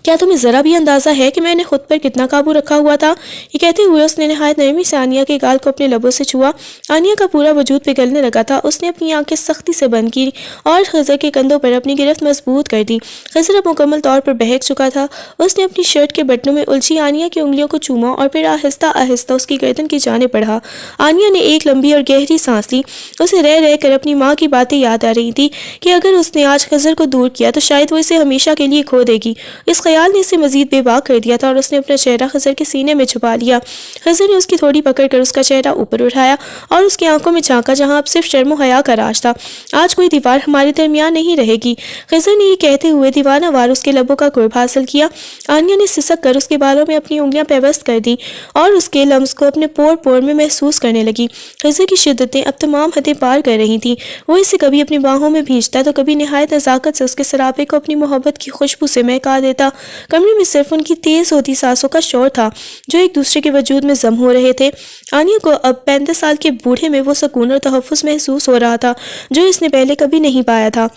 کیا تمہیں ذرا بھی اندازہ ہے کہ میں نے خود پر کتنا قابو رکھا ہوا تھا؟ یہ کہتے ہوئے اس نے نہایت نرمی سے آنیہ کے گال کو اپنے لبوں سے چھوا۔ آنیہ کا پورا وجود پگھلنے لگا تھا۔ اس نے اپنی آنکھیں سختی سے بند کی اور خضر کے کندھوں پر اپنی گرفت مضبوط کر دی۔ خضر اب مکمل طور پر بہک چکا تھا۔ اس نے اپنی شرٹ کے بٹنوں میں الجھی آنیہ کی انگلیوں کو چوما اور پھر آہستہ آہستہ اس کی گردن کی جانب بڑھا۔ آنیہ نے ایک لمبی اور گہری سانس لی۔ اسے رہ رہ کر اپنی ماں کی باتیں یاد آ رہی تھی کہ اگر اس نے آج خضر کو دور کیا تو شاید وہ اسے ہمیشہ کے لیے کھو دے گی۔ اس خیال نے اسے مزید بے باک کر دیا تھا اور اس نے اپنا چہرہ خضر کے سینے میں چھپا لیا۔ خضر نے اس کی تھوڑی پکڑ کر اس کا چہرہ اوپر اٹھایا اور اس کی آنکھوں میں جھانکا جہاں اب صرف شرم و حیا کا راج تھا۔ آج کوئی دیوار ہمارے درمیان نہیں رہے گی۔ خضر نے یہ کہتے ہوئے دیوانہ وار اس کے لبوں کا قرب حاصل کیا۔ آنیہ نے سسک کر اس کے بالوں میں اپنی انگلیاں پیوست کر دیں اور اس کے لمس کو اپنے پور پور میں محسوس کرنے لگی۔ خضر کی شدتیں اب تمام حدیں پار کر رہی تھیں۔ وہ اسے کبھی اپنی باہوں میں بھینچتا تو کبھی نہایت نزاکت سے اس کے سراپے کو اپنی محبت کی خوشبو سے مہکا دیتا۔ کمرے میں صرف ان کی تیز ہوتی سانسوں کا شور تھا جو ایک دوسرے کے وجود میں ضم ہو رہے تھے۔ آنیہ کو اب 35 سال کے بوڑھے میں وہ سکون اور تحفظ محسوس ہو رہا تھا جو اس نے پہلے کبھی نہیں پایا تھا۔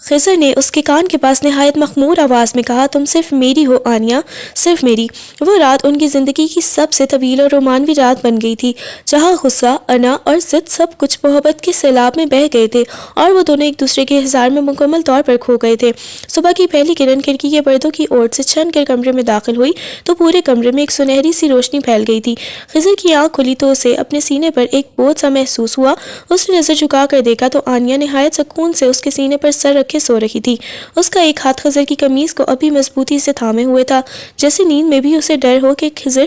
خضر نے اس کے کان کے پاس نہایت مخمور آواز میں کہا، تم صرف میری ہو آنیہ، صرف میری۔ وہ رات ان کی زندگی کی سب سے طویل اور رومانوی رات بن گئی تھی، جہاں غصہ، انا اور ضد سب کچھ محبت کے سیلاب میں بہہ گئے تھے اور وہ دونوں ایک دوسرے کے احضار میں مکمل طور پر کھو گئے تھے۔ صبح کی پہلی کرن کھڑکی کے پردوں کی اوٹ سے چھن کر کمرے میں داخل ہوئی تو پورے کمرے میں ایک سنہری سی روشنی پھیل گئی تھی۔ خضر کی آنکھ کھلی تو اسے اپنے سینے پر ایک بوجھ سا محسوس ہوا۔ اس نے نظر جھکا کر دیکھا تو آنیہ نہایت سکون سے اس کے سینے پر سر رکھے سو رہی تھی۔ اس کا ایک ہاتھ خضر کی قمیض کو ابھی مضبوطی سے تھامے ہوئے تھا، جیسے نیند میں بھی اسے ڈر ہو کہ خضر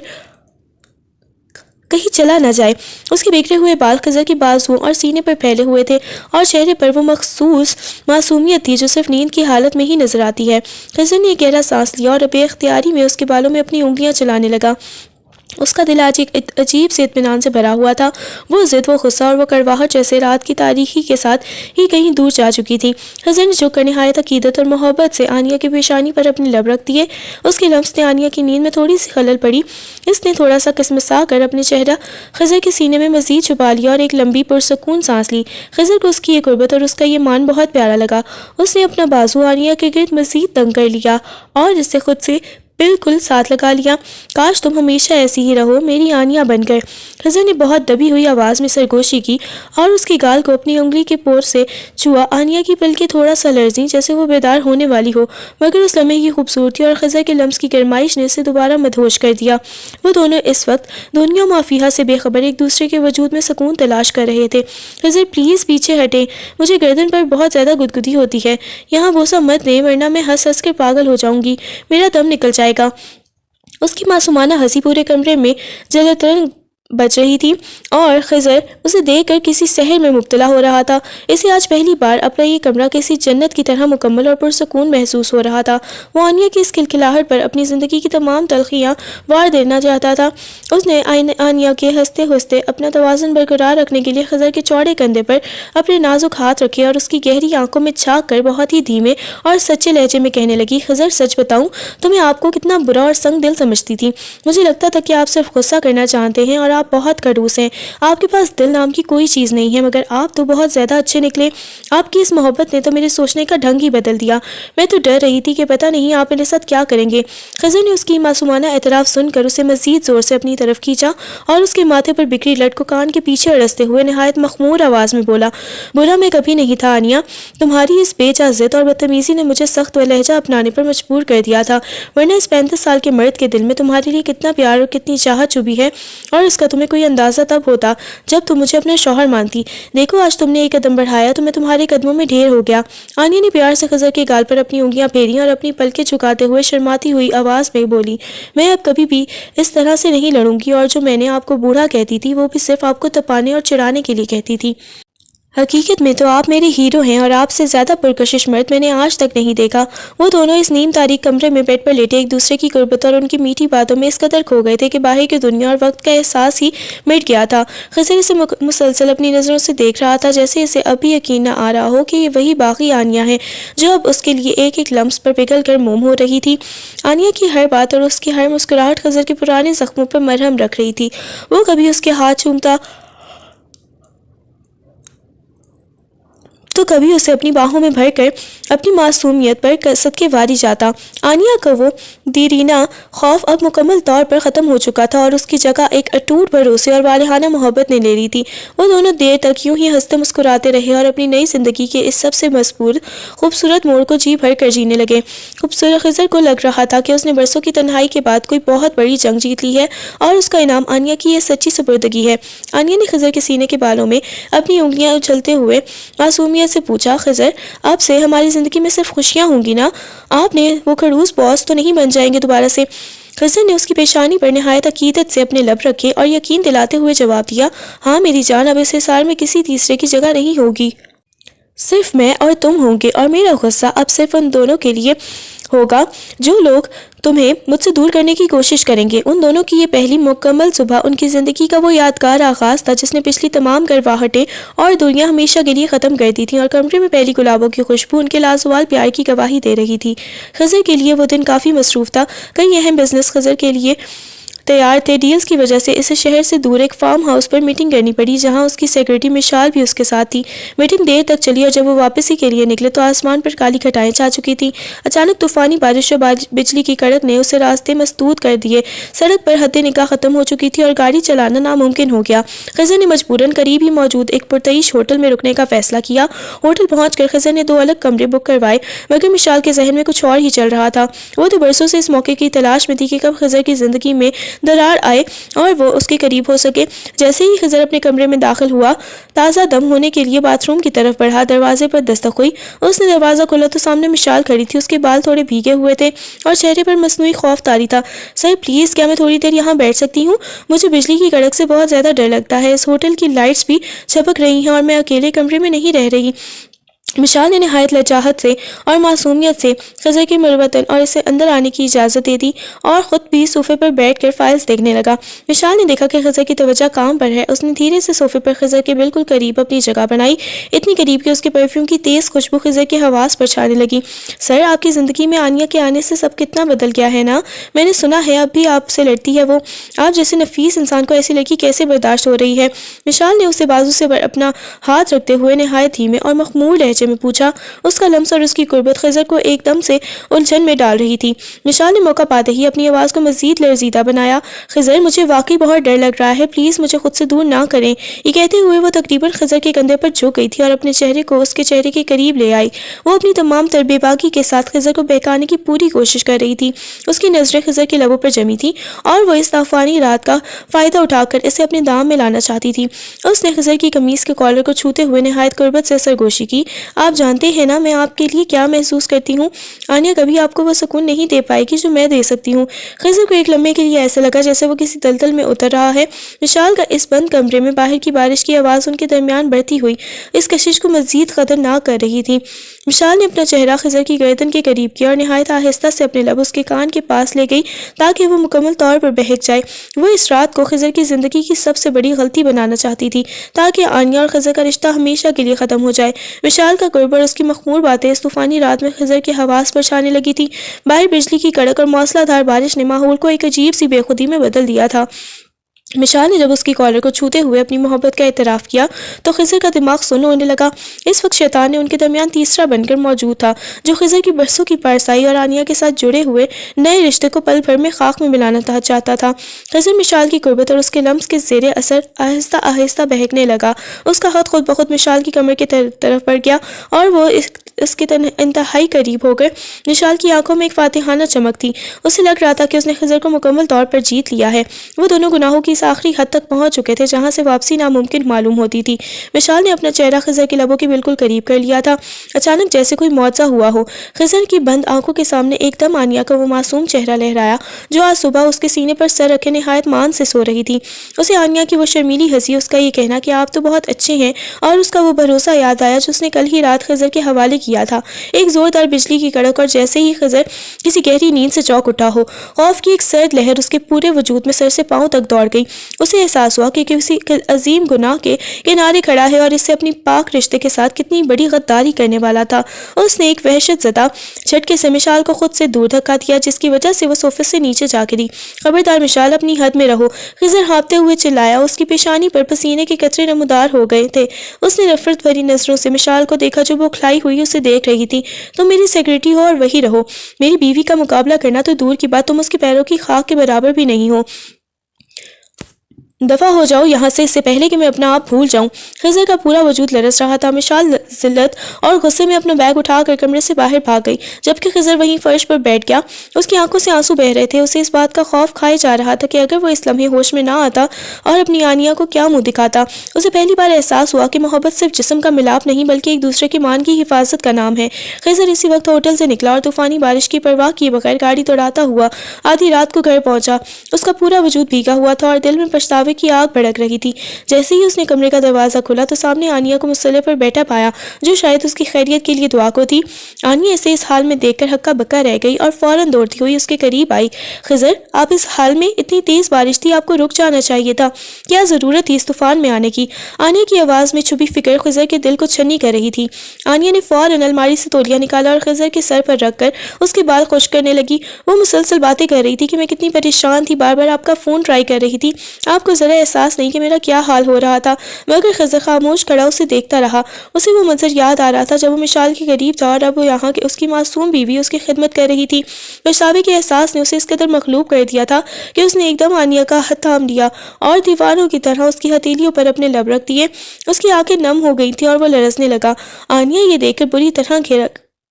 کہیں چلا نہ جائے۔ اس کے بکھرے ہوئے بال خضر کی بازوؤں اور سینے پر پھیلے ہوئے تھے اور چہرے پر وہ مخصوص معصومیت تھی جو صرف نیند کی حالت میں ہی نظر آتی ہے۔ خضر نے ایک گہرا سانس لیا اور بے اختیاری میں اس کے بالوں میں اپنی انگلیاں چلانے لگا۔ اس کا دل آج ایک عجیب سے اطمینان سے بھرا ہوا تھا۔ وہ ضد، وہ غصہ اور وہ کڑواہٹ جیسے رات کی تاریکی کے ساتھ ہی کہیں دور جا چکی تھی۔ خضر نے جھک کر نہایت عقیدت اور محبت سے آنیہ کی پیشانی پر اپنے لب رکھ دیے۔ اس کے لمس نے آنیہ کی نیند میں تھوڑی سی خلل پڑی۔ اس نے تھوڑا سا کسمسا کر اپنے چہرہ خضر کے سینے میں مزید چھپا لیا اور ایک لمبی پرسکون سانس لی۔ خضر کو اس کی یہ قربت اور اس کا یہ مان بہت پیارا لگا۔ اس نے اپنا بازو آنیہ کے گرد مزید تنگ کر لیا اور اس سے خود سے بالکل ساتھ لگا لیا۔ کاش تم ہمیشہ ایسی ہی رہو میری آنیا بن کر۔ خضر نے بہت دبی ہوئی آواز میں سرگوشی کی اور اس کی گال کو اپنی انگلی کے پور سے چھوا۔ آنیا کی پلکیں تھوڑا سا لرزیں جیسے وہ بیدار ہونے والی ہو، مگر اس لمحے کی خوبصورتی اور خضر کے لمس کی گرمائش نے اسے دوبارہ مدہوش کر دیا۔ وہ دونوں اس وقت دنیا مافیہا سے بے خبر ایک دوسرے کے وجود میں سکون تلاش کر رہے تھے۔ خضر پلیز پیچھے ہٹیں، مجھے گردن پر بہت زیادہ گدگدی ہوتی ہے، یہاں بوسہ مت دیں ورنہ میں ہنس ہنس کر پاگل ہو جاؤں گی، میرا دم نکل جائے گا۔ اس کی معصومانہ ہنسی پورے کمرے میں جلترنگ بچ رہی تھی اور خضر اسے دیکھ کر کسی سحر میں مبتلا ہو رہا تھا۔ اسے آج پہلی بار اپنا یہ کمرہ کسی جنت کی طرح مکمل اور پرسکون محسوس ہو رہا تھا۔ وہ آنیا کی اس کھلکھلاہٹ پر اپنی زندگی کی تمام تلخیاں وار دینا چاہتا تھا۔ اس نے آنیا کے ہنستے ہنستے اپنا توازن برقرار رکھنے کے لیے خضر کے چوڑے کندھے پر اپنے نازک ہاتھ رکھے اور اس کی گہری آنکھوں میں جھانک کر بہت ہی دھیمے اور سچے لہجے میں کہنے لگی، خضر سچ بتاؤں تو میں آپ کو کتنا برا اور سنگ دل سمجھتی تھی۔ مجھے لگتا تھا کہ آپ صرف غصہ کرنا چاہتے ہیں اور آپ بہت کڑوس ہیں، آپ کے پاس دل نام کی کوئی چیز نہیں ہے، مگر آپ تو بہت زیادہ اچھے نکلے۔ آپ کی اس محبت نے تو میرے سوچنے کا ڈھنگ ہی بدل دیا۔ میں تو ڈر رہی تھی کہ پتہ نہیں آپ میرے ساتھ کیا کریں گے۔ خضر نے اس کی معصومانہ اعتراف سن کر اسے مزید زور سے اپنی طرف کھینچا اور اس کے ماتھے پر بکھری لٹ کو کان کے پیچھے اڑستے ہوئے نہایت مخمور آواز میں بولا، برا میں کبھی نہیں تھا آنیا، تمہاری اس بے جا ضد اور بدتمیزی نے مجھے سخت و لہجہ اپنانے پر مجبور کر دیا تھا، ورنہ اس 35 سال کے مرد کے دل میں تمہارے لیے کتنا پیار اور کتنی چاہت چھپی ہے، اور اس کا تمہیں کوئی اندازہ تب ہوتا جب تم مجھے اپنا شوہر مانتی۔ دیکھو آج تم نے ایک قدم بڑھایا تو میں تمہارے قدموں میں ڈھیر ہو گیا۔ آنیا نے پیار سے خضر کے گال پر اپنی انگلیاں پھیری اور اپنی پلکیں جھکاتے ہوئے شرماتی ہوئی آواز میں بولی، میں اب کبھی بھی اس طرح سے نہیں لڑوں گی، اور جو میں نے آپ کو بوڑھا کہتی تھی وہ بھی صرف آپ کو تپانے اور چڑھانے کے لیے کہتی تھی۔ حقیقت میں تو آپ میرے ہیرو ہیں اور آپ سے زیادہ پرکشش مرد میں نے آج تک نہیں دیکھا۔ وہ دونوں اس نیم تاریک کمرے میں بیڈ پر لیٹے ایک دوسرے کی قربت اور ان کی میٹھی باتوں میں اس قدر کھو گئے تھے کہ باہر کی دنیا اور وقت کا احساس ہی مٹ گیا تھا۔ خضر اسے مسلسل اپنی نظروں سے دیکھ رہا تھا جیسے اسے اب بھی یقین نہ آ رہا ہو کہ یہ وہی باقی آنیا ہے جو اب اس کے لیے ایک ایک لمس پر پگھل کر موم ہو رہی تھی۔ آنیا کی ہر بات اور اس کی ہر مسکراہٹ خضر کے پرانے زخموں پر مرہم رکھ رہی تھی۔ وہ کبھی اس کے ہاتھ چومتا تو کبھی اسے اپنی باہوں میں بھر کر اپنی معصومیت پر صدقے واری جاتا۔ آنیا کا وہ دیرینہ خوف اب مکمل طور پر ختم ہو چکا تھا اور اس کی جگہ ایک اٹوٹ بھروسے اور والہانہ محبت نے لے لی تھی۔ وہ دونوں دیر تک یوں ہی ہنستے مسکراتے رہے اور اپنی نئی زندگی کے اس سب سے خوبصورت موڑ کو جی بھر کر جینے لگے۔ خوبصورت خضر کو لگ رہا تھا کہ اس نے برسوں کی تنہائی کے بعد کوئی بہت بڑی جنگ جیت لی ہے اور اس کا انعام آنیا کی یہ سچی سپردگی ہے۔ آنیا نے خضر کے سینے کے بالوں میں اپنی انگلیاں اچھلتے ہوئے معصومیت سے پوچھا، خضر اب سے ہماری زندگی میں صرف خوشیاں ہوں گی نا؟ آپ نے وہ کھڑوس باس تو نہیں بن جائیں گے دوبارہ سے؟ خضر نے اس کی پیشانی پر نہایت عقیدت سے اپنے لب رکھے اور یقین دلاتے ہوئے جواب دیا، ہاں میری جان، اب اس حصار میں کسی تیسرے کی جگہ نہیں ہوگی، صرف میں اور تم ہوں گے، اور میرا غصہ اب صرف ان دونوں کے لیے ہوگا جو لوگ تمہیں مجھ سے دور کرنے کی کوشش کریں گے۔ ان دونوں کی یہ پہلی مکمل صبح ان کی زندگی کا وہ یادگار آغاز تھا جس نے پچھلی تمام گرواہٹیں اور دنیا ہمیشہ کے لیے ختم کر دی تھیں، اور کمرے میں پہلی گلابوں کی خوشبو ان کے لازوال پیار کی گواہی دے رہی تھی۔ خضر کے لیے وہ دن کافی مصروف تھا۔ کئی اہم بزنس خضر کے لیے تیار تھے۔ ڈیلز کی وجہ سے اسے شہر سے دور ایک فارم ہاؤس پر میٹنگ کرنی پڑی جہاں اس کی سیکرٹری مشال بھی اس کے ساتھ تھی۔ میٹنگ دیر تک چلی اور جب وہ واپسی کے لیے نکلے تو آسمان پر کالی گھٹائیں چھا چکی تھیں۔ اچانک طوفانی بارش اور بجلی کی کڑک نے اسے راستے مسدود کر دیے۔ سڑک پر حد نکاح ختم ہو چکی تھی اور گاڑی چلانا ناممکن ہو گیا۔ خضر نے مجبوراً قریب ہی موجود ایک پرتعیش ہوٹل میں رکنے کا فیصلہ کیا۔ ہوٹل پہنچ کر خضر نے 2 الگ کمرے بک کروائے، مگر مشال کے ذہن میں کچھ اور ہی چل رہا تھا۔ وہ تو برسوں سے اس موقع کی تلاش میں تھی کہ کب خضر کی زندگی میں درار آئے اور وہ اس کے قریب ہو سکے۔ جیسے ہی خضر اپنے کمرے میں داخل ہوا، تازہ دم ہونے کے لیے باتھ روم کی طرف بڑھا، دروازے پر دستک ہوئی۔ اس نے دروازہ کھولا تو سامنے مشال کھڑی تھی۔ اس کے بال تھوڑے بھیگے ہوئے تھے اور چہرے پر مصنوعی خوف طاری تھا۔ سر پلیز، کیا میں تھوڑی دیر یہاں بیٹھ سکتی ہوں؟ مجھے بجلی کی کڑک سے بہت زیادہ ڈر لگتا ہے۔ اس ہوٹل کی لائٹس بھی چھپک رہی ہیں اور میں اکیلے کمرے میں نہیں رہ رہی۔ مشال نے نہایت لجاجت سے اور معصومیت سے خضر کے مروتن اور اسے اندر آنے کی اجازت دے دی اور خود بھی صوفے پر بیٹھ کر فائلز دیکھنے لگا۔ مشال نے دیکھا کہ خضر کی توجہ کام پر ہے۔ اس نے دھیرے سے صوفے پر خضر کے بالکل قریب اپنی جگہ بنائی، اتنی قریب کہ اس کے پرفیوم کی تیز خوشبو خضر کے حواس پر چھانے لگی۔ سر، آپ کی زندگی میں آنیا کے آنے سے سب کتنا بدل گیا ہے نا؟ میں نے سنا ہے اب بھی آپ سے لڑتی ہے وہ۔ آپ جیسے نفیس انسان کو ایسی لڑکی کیسے برداشت ہو رہی ہے؟ مشال نے اسے بازو سے اپنا ہاتھ رکھتے ہوئے نہایت دھیمے اور مخمور لہجے لہجے میں پوچھا۔ اس کا لمس اور اس کی قربت خضر کو ایک دم سے الجھن میں ڈال رہی تھی۔ مشال نے موقع پاتے ہی اپنی آواز کو مزید لرزیدہ بنایا۔ خضر مجھے واقعی بہت ڈر لگ رہا ہے، پلیز مجھے خود سے دور نہ کریں۔ یہ کہتے ہوئے وہ تقریباً خضر کے کندھے پر جھک گئی تھی اور اپنے چہرے کو اس کے چہرے کے قریب لے آئی۔ وہ اپنی تمام تر بے باکی کے ساتھ خضر کو بہکانے کی پوری کوشش کر رہی تھی۔ اس کی نظریں خضر کے لبوں پر جمی تھیں اور وہ اس طوفانی رات کا فائدہ اٹھا کر اسے اپنے دام میں لانا چاہتی تھی۔ اس نے خضر کی قمیص کے کالر کو چھوتے ہوئے نہایت قربت سے سرگوشی کی۔ آپ جانتے ہیں نا میں آپ کے لیے کیا محسوس کرتی ہوں؟ آنیہ کبھی آپ کو وہ سکون نہیں دے پائے گی جو میں دے سکتی ہوں۔ خضر کو ایک لمحے کے لیے ایسا لگا جیسے وہ کسی دلدل میں اتر رہا ہے۔ مشال کا اس بند کمرے میں باہر کی بارش کی آواز ان کے درمیان بڑھتی ہوئی اس کشش کو مزید خطرناک کر رہی تھی۔ مشال نے اپنا چہرہ خضر کی گردن کے قریب کیا اور نہایت آہستہ سے اپنے لب اس کے کان کے پاس لے گئی تاکہ وہ مکمل طور پر بہک جائے۔ وہ اس رات کو خضر کی زندگی کی سب سے بڑی غلطی بنانا چاہتی تھی تاکہ آنیہ اور خضر کا رشتہ ہمیشہ کے لیے ختم ہو جائے۔ مشال کا قرب اور اس کی مخمور باتیں اس طوفانی رات میں خضر کے حواس پر چھانے لگی تھی۔ باہر بجلی کی کڑک اور موسلا دھار بارش نے ماحول کو ایک عجیب سی بے خودی میں بدل دیا تھا۔ مشال نے جب اس کی کالر کو چھوتے ہوئے اپنی محبت کا اعتراف کیا تو خضر کا دماغ سن ہونے لگا۔ اس وقت شیطان نے ان کے درمیان تیسرا بن کر موجود تھا جو خضر کی برسوں کی پارسائی اور آنیہ کے ساتھ جڑے ہوئے نئے رشتے کو پل بھر میں خاک میں ملانا چاہتا تھا۔ خضر مشال کی قربت اور اس کے لمس کے زیر اثر آہستہ آہستہ بہکنے لگا۔ اس کا ہاتھ خود بخود مشال کی کمر کی طرف بڑھ گیا اور وہ اس کے انتہائی قریب ہو گئے۔ مشال کی آنکھوں میں ایک فاتحانہ چمک تھی۔ اسے لگ رہا تھا کہ اس نے خضر کو مکمل طور پر جیت لیا ہے۔ وہ دونوں گناہوں کی اس آخری حد تک پہنچ چکے تھے جہاں سے واپسی ناممکن معلوم ہوتی تھی۔ مشال نے اپنا چہرہ خضر کے لبوں کے بالکل قریب کر لیا تھا۔ اچانک جیسے کوئی معجزہ ہوا ہو، خضر کی بند آنکھوں کے سامنے ایک دم آنیہ کا وہ معصوم چہرہ لہرایا جو آج صبح اس کے سینے پر سر رکھے نہایت مان سے سو رہی تھی۔ اسے آنیہ کی وہ شرمیلی ہنسی، اس کا یہ کہنا کہ آپ تو بہت اچھے ہیں اور اس کا وہ بھروسہ یاد آیا جو اس نے کل ہی رات خضر کے حوالے کیا تھا۔ ایک زوردار بجلی کی کڑک اور جیسے ہی خضر کسی گہری نیند سے چونک اٹھا ہو، خوف کی ایک سرد لہر اس کے پورے وجود میں سر سے پاؤں تک دوڑ گئی۔ اسے احساس ہوا کہ کسی عظیم گناہ کے کنارے کھڑا ہے اور اس سے اپنی پاک رشتے کے ساتھ کتنی بڑی غداری کرنے والا تھا۔ اس نے ایک وحشت زدہ جھٹکے سے مشال کو خود سے دور دھکا دیا جس کی وجہ سے وہ صوفے سے نیچے جا گری۔ خبردار مشال، اپنی حد میں رہو، خضر ہانپتے ہوئے چلایا۔ اس کی پیشانی پر پسینے کے قطرے نمودار ہو گئے تھے۔ اس نے نفرت بھری نظروں سے مشال کو دیکھا جو بوکھلائی ہوئی اسے دیکھ رہی تھی۔ تم میری سیکرٹری ہو اور وہی رہو، میری بیوی کا مقابلہ کرنا تو دور کی بات، تم اس کے پیروں کی خاک کے برابر بھی نہیں ہو۔ دفع ہو جاؤ یہاں سے، اس سے پہلے کہ میں اپنا آپ بھول جاؤں۔ خضر کا پورا وجود لرز رہا تھا۔ مشال ذلت اور غصے میں اپنا بیگ اٹھا کر کمرے سے باہر بھاگ گئی جبکہ خضر وہیں فرش پر بیٹھ گیا۔ اس کی آنکھوں سے آنسو بہہ رہے تھے۔ اسے اس بات کا خوف کھائے جا رہا تھا کہ اگر وہ اس لمحے ہوش میں نہ آتا اور اپنی آنیہ کو کیا منہ دکھاتا۔ اسے پہلی بار احساس ہوا کہ محبت صرف جسم کا ملاپ نہیں بلکہ ایک دوسرے کے مان کی حفاظت کا نام ہے۔ خضر اسی وقت ہوٹل سے نکلا اور طوفانی بارش کی پرواہ کیے بغیر گاڑی دوڑاتا ہوا آدھی رات کو گھر پہنچا۔ اس کا پورا وجود بھیگا ہوا تھا اور دل میں پچھتاوے کی آگ بھڑک رہی تھی۔ جیسے ہی اس نے کمرے کا دروازہ کھولا تو سامنے آنیہ کو مصلے پر بیٹھا پایا جو شاید اس کی خیریت کے لیے دعا کو تھی۔ آنیہ اسے اس حال میں دیکھ کر ہکا بکا رہ گئی اور فوراً دوڑتی ہوئی اس کے قریب آئی۔ خضر، آپ اس حال میں؟ اتنی تیز بارش تھی، آپ کو رک جانا چاہیے تھا، کیا ضرورت تھی اس طوفان میں آنے کی؟ آنیہ کی آواز میں چھپی فکر خضر کے دل کو چھنی کر رہی تھی۔ آنیہ نے فوراً الماری سے تولیہ نکالا اور خضر کے سر پر رکھ کر اس کے بال خشک کرنے لگی۔ وہ مسلسل باتیں کر رہی تھی کہ میں کتنی پریشان تھی، بار بار آپ کا فون ٹرائی کر رہی تھی، آپ کو ذرا احساس نہیں کہ میرا کیا حال ہو رہا تھا۔ مگر خضر خاموش کھڑا اسے دیکھتا رہا۔ اسے وہ منظر یاد آ رہا تھا جب وہ مشال کے قریب تھا اور اب وہ یہاں اس کی معصوم بیوی اس کی خدمت کر رہی تھی۔ پچھتاوے کے احساس نے اسے اس قدر مغلوب کر دیا تھا کہ اس نے ایک دم آنیہ کا ہاتھ تھام لیا اور دیواروں کی طرح اس کی ہتھیلیوں پر اپنے لب رکھ دیے۔ اس کی آنکھیں نم ہو گئی تھیں اور وہ لرزنے لگا۔ آنیہ یہ دیکھ کر بری طرح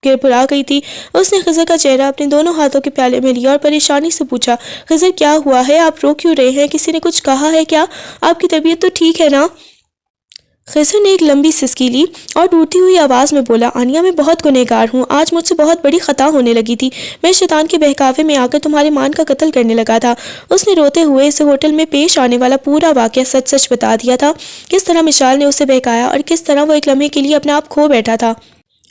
گھبرا گئی تھی۔ اس نے خضر کا چہرہ اپنے دونوں ہاتھوں کے پیالے میں لیا اور پریشانی سے پوچھا، خضر کیا ہوا ہے؟ آپ رو کیوں رہے ہیں؟ کسی نے کچھ کہا ہے کیا؟ آپ کی طبیعت تو ٹھیک ہے نا؟ خضر نے ایک لمبی سسکی لی اور ٹوٹتی ہوئی آواز میں بولا، آنیہ میں بہت گنہگار ہوں، آج مجھ سے بہت بڑی خطا ہونے لگی تھی، میں شیطان کے بہکاوے میں آ کر تمہارے مان کا قتل کرنے لگا تھا۔ اس نے روتے ہوئے اسے ہوٹل میں پیش آنے والا پورا واقعہ سچ سچ بتا دیا تھا، کس طرح مشال نے اسے بہکایا اور کس طرح وہ ایک لمحے کے لیے اپنا آپ کھو بیٹھا تھا۔